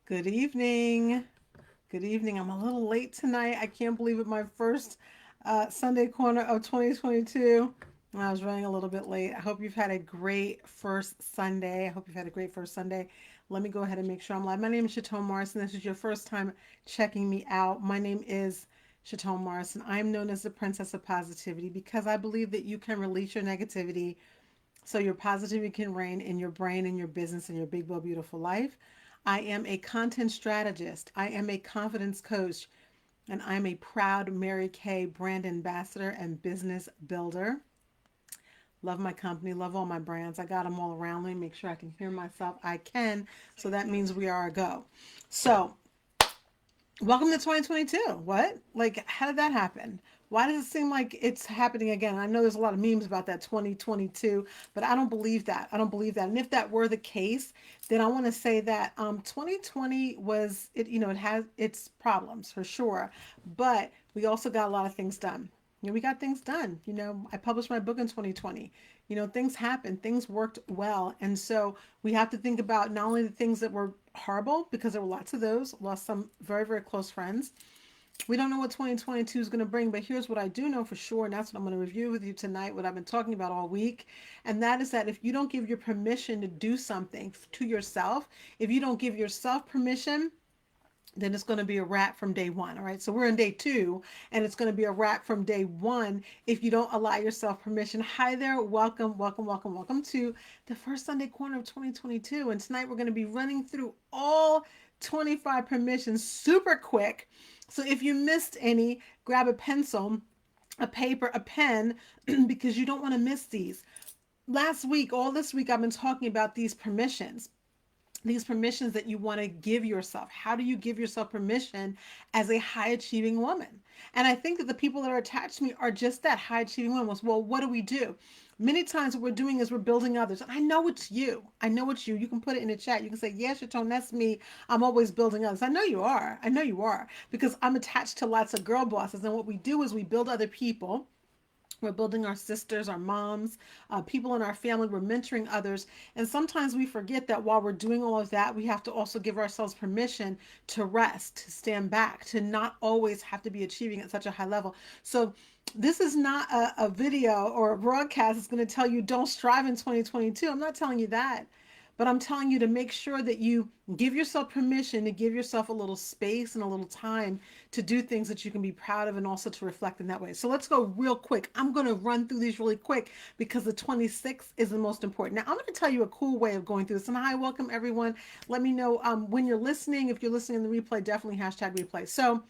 Good evening. Good evening. I'm a little late tonight. I can't believe it. My first Sunday corner of 2022. I was running a little bit late. I hope you've had a great first Sunday. I hope you've had a great first Sunday. Let me go ahead and make sure I'm live. My name is Chatone Morrison. This is your first time checking me out. My name is Chatone Morrison. I am known as the Princess of Positivity because I believe that you can release your negativity so your positivity can reign in your brain, in your business, in your big, bold, beautiful life. I am a content strategist. I am a confidence coach, and I'm a proud Mary Kay brand ambassador and business builder. Love my company, love all my brands. I got them all around me. Make sure I can hear myself. I can. So that means we are a go. So welcome to 2022. What? Like, how did that happen? Why does it seem like it's happening again? I know there's a lot of memes about that 2022, but I don't believe that. I don't believe that. And if that were the case, then I want to say that 2020 was it. It has its problems for sure, but we also got a lot of things done. We got things done. I published my book in 2020. Things happened, things worked well. And so we have to think about not only the things that were horrible, because there were lots of those, lost some very, very close friends. We don't know what 2022 is going to bring, but here's what I do know for sure, and that's what I'm going to review with you tonight, what I've been talking about all week. And that is that if you don't give your permission to do something to yourself, if you don't give yourself permission, then it's going to be a wrap from day one. All right. So we're in day two, and it's going to be a wrap from day one if you don't allow yourself permission. Hi there. Welcome, welcome, welcome, welcome to the first Sunday corner of 2022. And tonight we're going to be running through all 25 permissions super quick. So if you missed any, grab a pencil, a paper, a pen, because you don't want to miss these. Last week, all this week, I've been talking about these permissions that you want to give yourself. How do you give yourself permission as a high achieving woman? And I think that the people that are attached to me are just that, high achieving women. Well, what do we do? Many times what we're doing is we're building others. And I know it's you. I know it's you. You can put it in the chat. You can say, yes, Chatone, that's me. I'm always building others. I know you are. I know you are. Because I'm attached to lots of girl bosses. And what we do is we build other people. We're building our sisters, our moms, people in our family. We're mentoring others. And sometimes we forget that while we're doing all of that, we have to also give ourselves permission to rest, to stand back, to not always have to be achieving at such a high level. So, this is not a video or a broadcast that's going to tell you don't strive in 2022. I'm not telling you that. But I'm telling you to make sure that you give yourself permission to give yourself a little space and a little time to do things that you can be proud of and also to reflect in that way. So let's go real quick. I'm going to run through these really quick because the 26th is the most important. Now, I'm going to tell you a cool way of going through this. And hi, welcome everyone. Let me know when you're listening. If you're listening in the replay, definitely hashtag replay. So,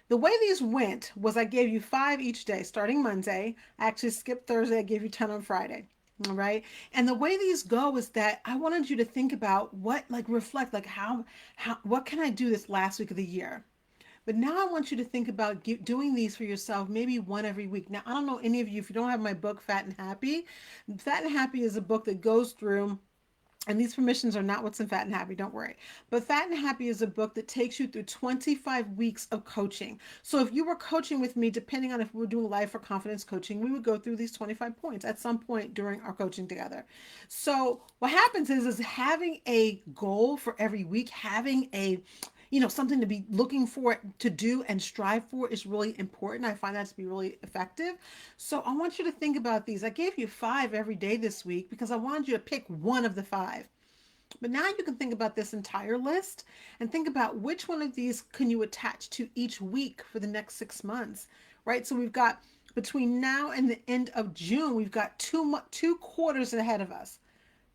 the way these went was I gave you 5 each day starting Monday. I actually skipped Thursday. I gave you 10 on Friday. All right. And the way these go is that I wanted you to think about reflect, what can I do this last week of the year? But now I want you to think about doing these for yourself, maybe one every week. Now, I don't know any of you, if you don't have my book, Fat and Happy. Fat and Happy is a book that goes through, and these permissions are not what's in Fat and Happy, don't worry. But Fat and Happy is a book that takes you through 25 weeks of coaching. So if you were coaching with me, depending on if we were doing life or confidence coaching, we would go through these 25 points at some point during our coaching together. So what happens is having a goal for every week, having something to be looking for, to do and strive for is really important. I find that to be really effective. So I want you to think about these. I gave you 5 every day this week because I wanted you to pick one of the 5. But now you can think about this entire list and think about which one of these can you attach to each week for the next 6 months, right? So we've got between now and the end of June, we've got two quarters ahead of us.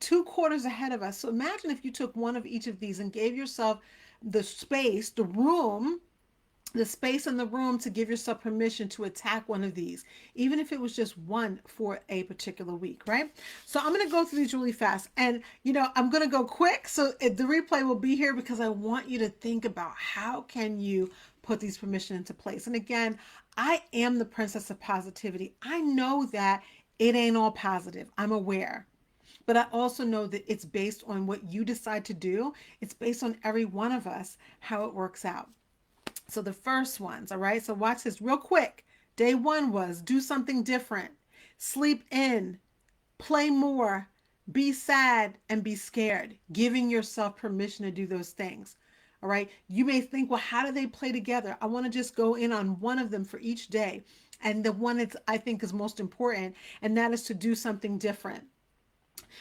2 quarters ahead of us. So imagine if you took one of each of these and gave yourself the space, the space in the room to give yourself permission to attack one of these, even if it was just one for a particular week, right? So I'm going to go through these really fast, and I'm going to go quick. So the replay will be here because I want you to think about how can you put these permissions into place. And again, I am the princess of positivity. I know that it ain't all positive. I'm aware. But I also know that it's based on what you decide to do. It's based on every one of us, how it works out. So the first ones, all right? So watch this real quick. Day 1 was do something different, sleep in, play more, Be sad and be scared, giving yourself permission to do those things. All right. You may think, well, how do they play together? I want to just go in on one of them for each day. And the one that I think is most important, and that is to do something different.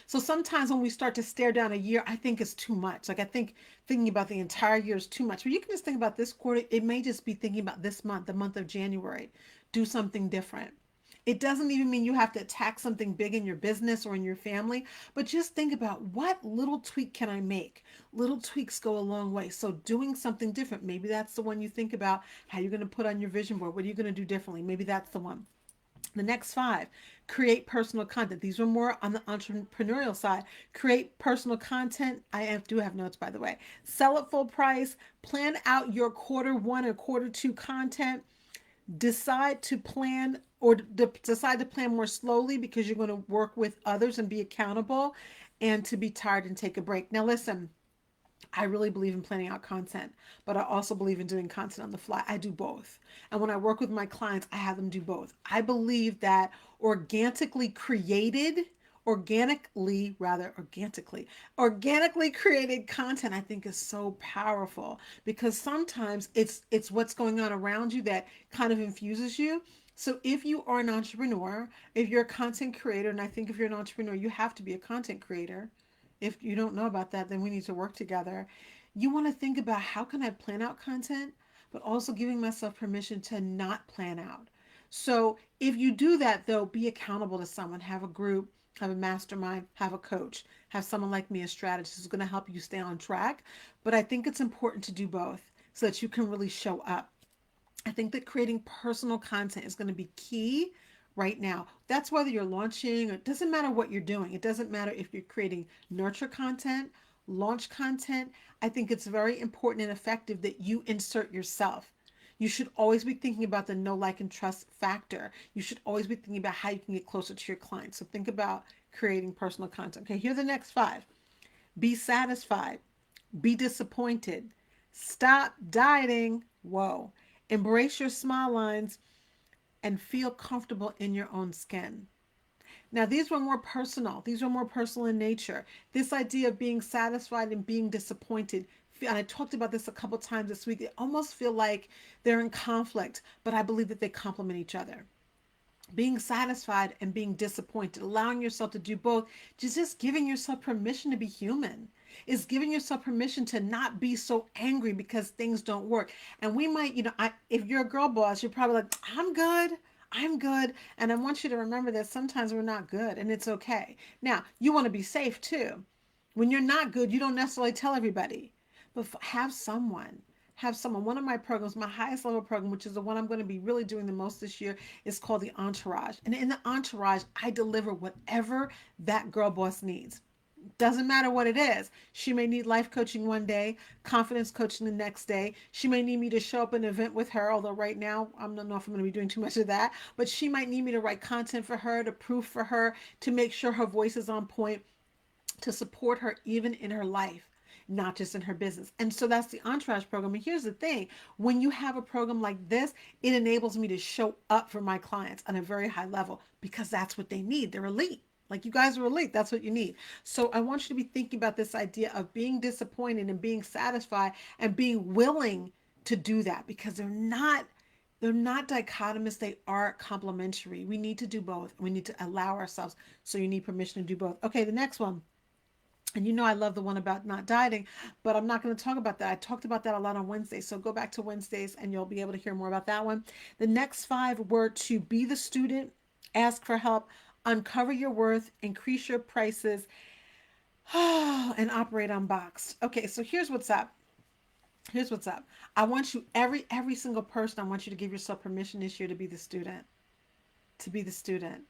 So sometimes when we start to stare down a year, I think it's too much. Like I think thinking about the entire year is too much. But you can just think about this quarter. It may just be thinking about this month, the month of January. Do something different. It doesn't even mean you have to attack something big in your business or in your family, but just think about what little tweak can I make? Little tweaks go a long way. So doing something different, maybe that's the one you think about, how you're going to put on your vision board. What are you going to do differently? Maybe that's the one. The next five, create personal content. These are more on the entrepreneurial side. Create personal content. Do have notes, by the way. Sell at full price. Plan out your quarter one or quarter two content. Decide to plan or decide to plan more slowly because you're going to work with others and be accountable, and to be tired and take a break. Now, listen, I really believe in planning out content, but I also believe in doing content on the fly. I do both. And when I work with my clients, I have them do both. I believe that organically created, organically created content I think is so powerful, because sometimes it's what's going on around you that kind of infuses you. So if you are an entrepreneur, if you're a content creator, and I think if you're an entrepreneur, you have to be a content creator. If you don't know about that, then we need to work together. You want to think about how can I plan out content, but also giving myself permission to not plan out. So if you do that, though, be accountable to someone, have a group, have a mastermind, have a coach, have someone like me, a strategist who's going to help you stay on track. But I think it's important to do both so that you can really show up. I think that creating personal content is going to be key right now. That's whether you're launching, or it doesn't matter what you're doing. It doesn't matter if you're creating nurture content, launch content. I think it's very important and effective that you insert yourself. You should always be thinking about the know, like, and trust factor. You should always be thinking about how you can get closer to your clients. So think about creating personal content. Okay, here are the next five. Be satisfied. Be disappointed. Stop dieting. Whoa. Embrace your smile lines and feel comfortable in your own skin. Now, these were more personal. These were more personal in nature. This idea of being satisfied and being disappointed. And I talked about this a couple times this week. They almost feel like they're in conflict, but I believe that they complement each other. Being satisfied and being disappointed, allowing yourself to do both, just giving yourself permission to be human, is giving yourself permission to not be so angry because things don't work. And we might, if you're a girl boss, you're probably like, I'm good. I'm good. And I want you to remember that sometimes we're not good, and it's okay. Now, you want to be safe too. When you're not good, you don't necessarily tell everybody, but have someone. One of my programs, my highest level program, which is the one I'm going to be really doing the most this year, is called the Entourage. And in the Entourage, I deliver whatever that girl boss needs. Doesn't matter what it is. She may need life coaching one day, confidence coaching the next day. She may need me to show up at an event with her, although right now I don't know if I'm going to be doing too much of that. But she might need me to write content for her, to proof for her, to make sure her voice is on point, to support her even in her life, not just in her business. And so that's the Entourage program. And here's the thing, when you have a program like this, it enables me to show up for my clients on a very high level, because that's what they need. They're elite. Like, you guys are elite. That's what you need. So I want you to be thinking about this idea of being disappointed and being satisfied and being willing to do that, because they're not dichotomous. They are complementary. We need to do both. We need to allow ourselves. So you need permission to do both. Okay, the next one. And I love the one about not dieting, but I'm not going to talk about that. I talked about that a lot on Wednesday. So go back to Wednesdays and you'll be able to hear more about that one. The next five were to be the student, ask for help, uncover your worth, increase your prices, and operate unboxed. Okay, so here's what's up. Here's what's up. I want you, every single person, I want you to give yourself permission this year to be the student. To be the student.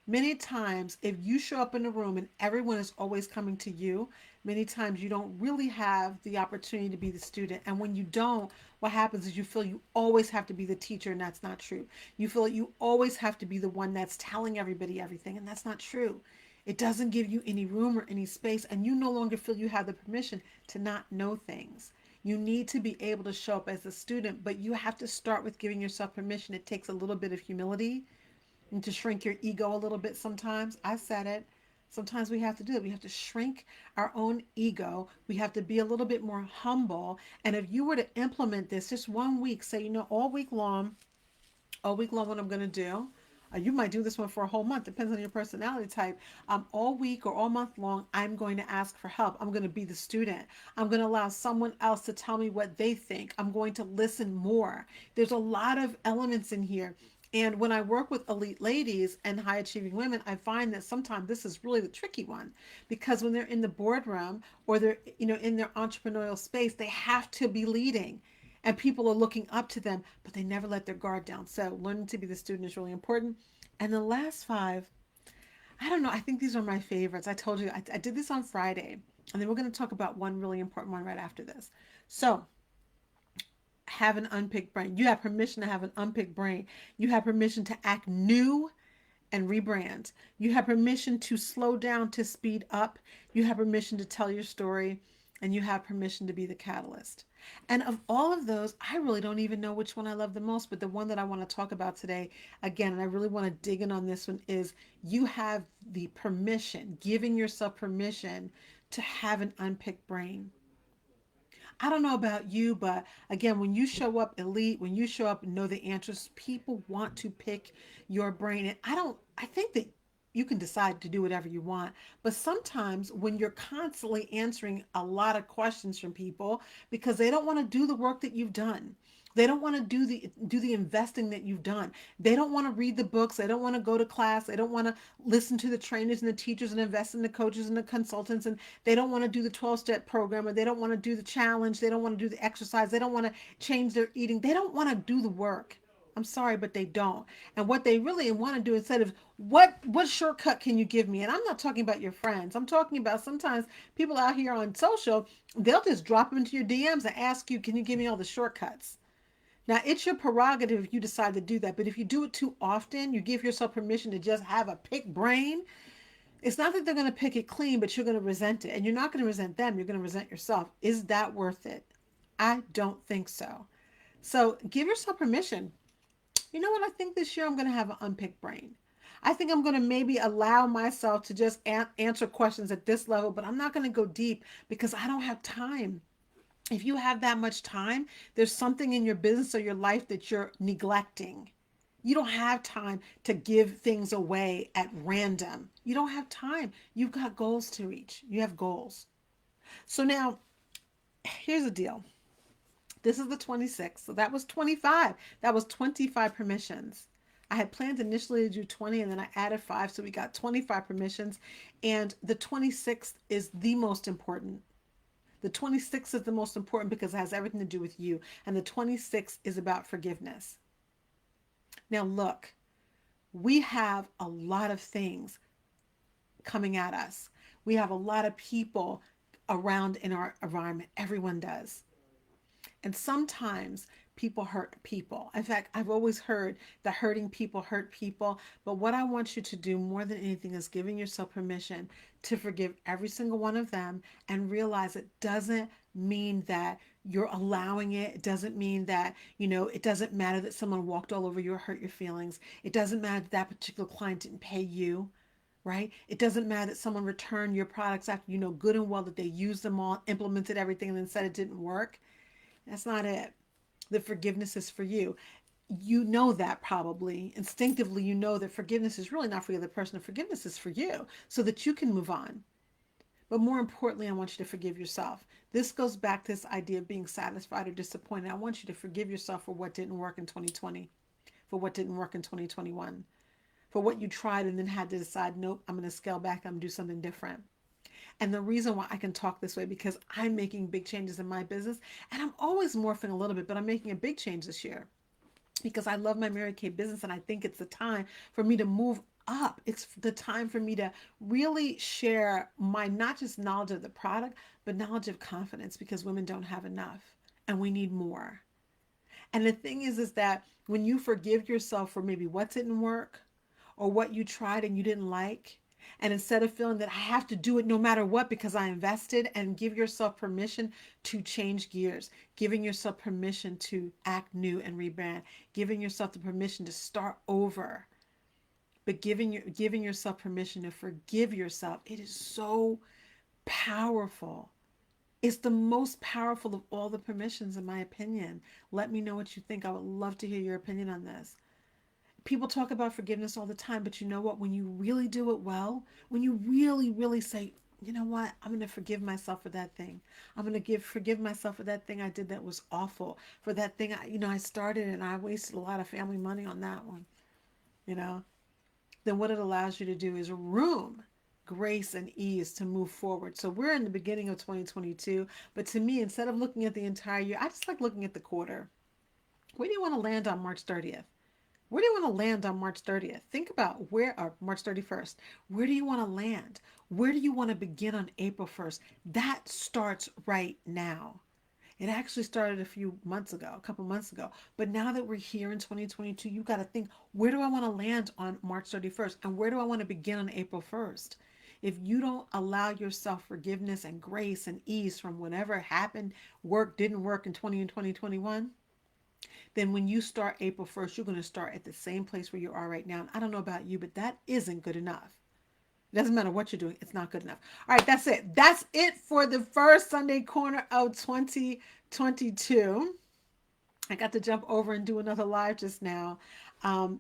Many times, if you show up in a room and everyone is always coming to you, many times you don't really have the opportunity to be the student. And when you don't, what happens is you feel you always have to be the teacher, and that's not true. You feel like you always have to be the one that's telling everybody everything, and that's not true. It doesn't give you any room or any space, and you no longer feel you have the permission to not know things. You need to be able to show up as a student, but you have to start with giving yourself permission. It takes a little bit of humility and to shrink your ego a little bit sometimes. I said it. Sometimes we have to do it. We have to shrink our own ego. We have to be a little bit more humble. And if you were to implement this just one week, say, all week long what I'm going to do. You might do this one for a whole month, depends on your personality type. All week or all month long, I'm going to ask for help. I'm going to be the student. I'm going to allow someone else to tell me what they think. I'm going to listen more. There's a lot of elements in here. And when I work with elite ladies and high achieving women, I find that sometimes this is really the tricky one because when they're in the boardroom or they're, in their entrepreneurial space, they have to be leading and people are looking up to them, but they never let their guard down. So learning to be the student is really important. And the last five, I don't know, I think these are my favorites. I told you I did this on Friday, and then we're going to talk about one really important one right after this. So have an unpicked brain. You have permission to have an unpicked brain. You have permission to act new and rebrand. You have permission to slow down to speed up. You have permission to tell your story, and you have permission to be the catalyst. And of all of those, I really don't even know which one I love the most, but the one that I want to talk about today, again, and I really want to dig in on this one, is you have the permission, giving yourself permission to have an unpicked brain. I don't know about you, but again, when you show up elite, when you show up and know the answers, people want to pick your brain. And I think that you can decide to do whatever you want. But sometimes when you're constantly answering a lot of questions from people because they don't want to do the work that you've done. They don't want to do the investing that you've done. They don't want to read the books. They don't want to go to class. They don't want to listen to the trainers and the teachers and invest in the coaches and the consultants. And they don't want to do the 12-step program, or they don't want to do the challenge. They don't want to do the exercise. They don't want to change their eating. They don't want to do the work. I'm sorry, but they don't. And what they really want to do instead of what shortcut can you give me? And I'm not talking about your friends. I'm talking about sometimes people out here on social, they'll just drop into your DMs and ask you, can you give me all the shortcuts? Now, it's your prerogative if you decide to do that, but if you do it too often, you give yourself permission to just have a pick brain. It's not that they're going to pick it clean, but you're going to resent it. And you're not going to resent them, you're going to resent yourself. Is that worth it? I don't think so. So give yourself permission. You know what? I think this year I'm going to have an unpicked brain. I think I'm going to maybe allow myself to just answer questions at this level, but I'm not going to go deep because I don't have time. If you have that much time, there's something in your business or your life that you're neglecting. You don't have time to give things away at random. You don't have time. You've got goals to reach. You have goals. So now, here's the deal. This is the 26th. So that was 25. That was 25 permissions. I had planned initially to do 20 and then I added 5. So we got 25 permissions. And the 26th is the most important. The 26th is the most important because it has everything to do with you. And the 26th is about forgiveness. Now, look, we have a lot of things coming at us. We have a lot of people around in our environment. Everyone does. And sometimes people hurt people. In fact, I've always heard that hurting people hurt people. But what I want you to do more than anything is giving yourself permission to forgive every single one of them and realize it doesn't mean that you're allowing it. It doesn't mean that, it doesn't matter that someone walked all over you or hurt your feelings. It doesn't matter that that particular client didn't pay you. Right? It doesn't matter that someone returned your products after you know good and well that they used them all, implemented everything, and then said it didn't work. That's not it. The forgiveness is for you. You know that probably instinctively, you know that forgiveness is really not for the other person. Forgiveness is for you so that you can move on. But more importantly, I want you to forgive yourself. This goes back to this idea of being satisfied or disappointed. I want you to forgive yourself for what didn't work in 2020, for what didn't work in 2021, for what you tried and then had to decide, nope, I'm going to scale back. I'm going to do something different. And the reason why I can talk this way, because I'm making big changes in my business and I'm always morphing a little bit, but I'm making a big change this year because I love my Mary Kay business. And I think it's the time for me to move up. It's the time for me to really share my, not just knowledge of the product, but knowledge of confidence because women don't have enough and we need more. And the thing is that when you forgive yourself for maybe what didn't work or what you tried and you didn't like, and instead of feeling that I have to do it no matter what because I invested, and give yourself permission to change gears, giving yourself permission to act new and rebrand, giving yourself the permission to start over. But giving yourself permission to forgive yourself, it is so powerful. It's the most powerful of all the permissions, in my opinion. Let me know what you think. I would love to hear your opinion on this. People talk about forgiveness all the time, but you know what? When you really do it well, when you really, really say, you know what? I'm going to forgive myself for that thing. I'm going to forgive myself for that thing I did that was awful. For that thing I started and I wasted a lot of family money on that one, you know? Then what it allows you to do is room, grace, and ease to move forward. So we're in the beginning of 2022, but to me, instead of looking at the entire year, I just like looking at the quarter. Where do you want to land on March 30th? Where do you want to land on March 30th? Think about where, or March 31st. Where do you want to land? Where do you want to begin on April 1st? That starts right now. It actually started a few months ago, a couple months ago. But now that we're here in 2022, you've got to think, where do I want to land on March 31st? And where do I want to begin on April 1st? If you don't allow yourself forgiveness and grace and ease from whatever happened, work, didn't work in 20 and 2021, then when you start April 1st, you're going to start at the same place where you are right now. And I don't know about you, but that isn't good enough. It doesn't matter what you're doing, it's not good enough. All right, that's it. That's it for the first Sunday corner of 2022. I got to jump over and do another live just now.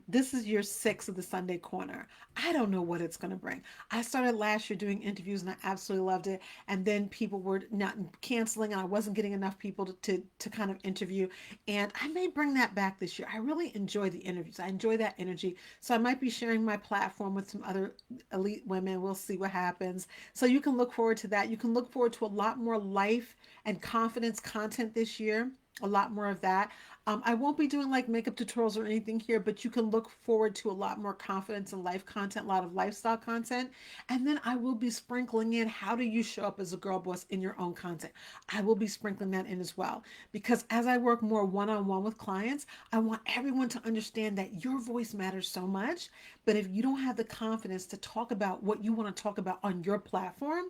This is year 6 of the Sunday Corner. I don't know what it's going to bring. I started last year doing interviews and I absolutely loved it. And then people were not canceling and I wasn't getting enough people to kind of interview. And I may bring that back this year. I really enjoy the interviews. I enjoy that energy. So I might be sharing my platform with some other elite women. We'll see what happens. So you can look forward to that. You can look forward to a lot more life and confidence content this year, a lot more of that. I won't be doing like makeup tutorials or anything here, but you can look forward to a lot more confidence and life content, a lot of lifestyle content. And then I will be sprinkling in how do you show up as a girl boss in your own content. I will be sprinkling that in as well. Because as I work more one on one with clients, I want everyone to understand that your voice matters so much. But if you don't have the confidence to talk about what you want to talk about on your platform,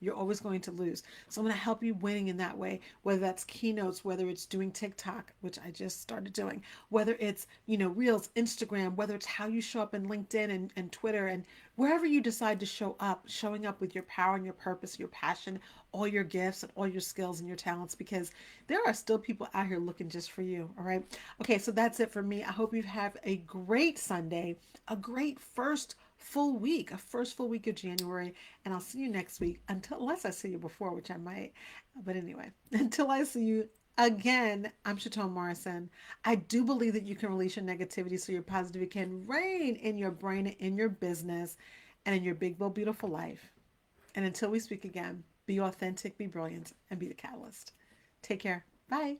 you're always going to lose. So I'm going to help you winning in that way, whether that's keynotes, whether it's doing TikTok, which I just started doing, whether it's, Reels, Instagram, whether it's how you show up in LinkedIn and Twitter and wherever you decide to show up, showing up with your power and your purpose, your passion, all your gifts and all your skills and your talents, because there are still people out here looking just for you. All right. Okay. So that's it for me. I hope you have a great Sunday, a great first full week, a first full week of January, and I'll see you next week. Unless I see you before, which I might. But anyway, until I see you again, I'm Chatone Morrison. I do believe that you can release your negativity so your positivity can reign in your brain, in your business, and in your big, bold, beautiful life. And until we speak again, be authentic, be brilliant, and be the catalyst. Take care. Bye.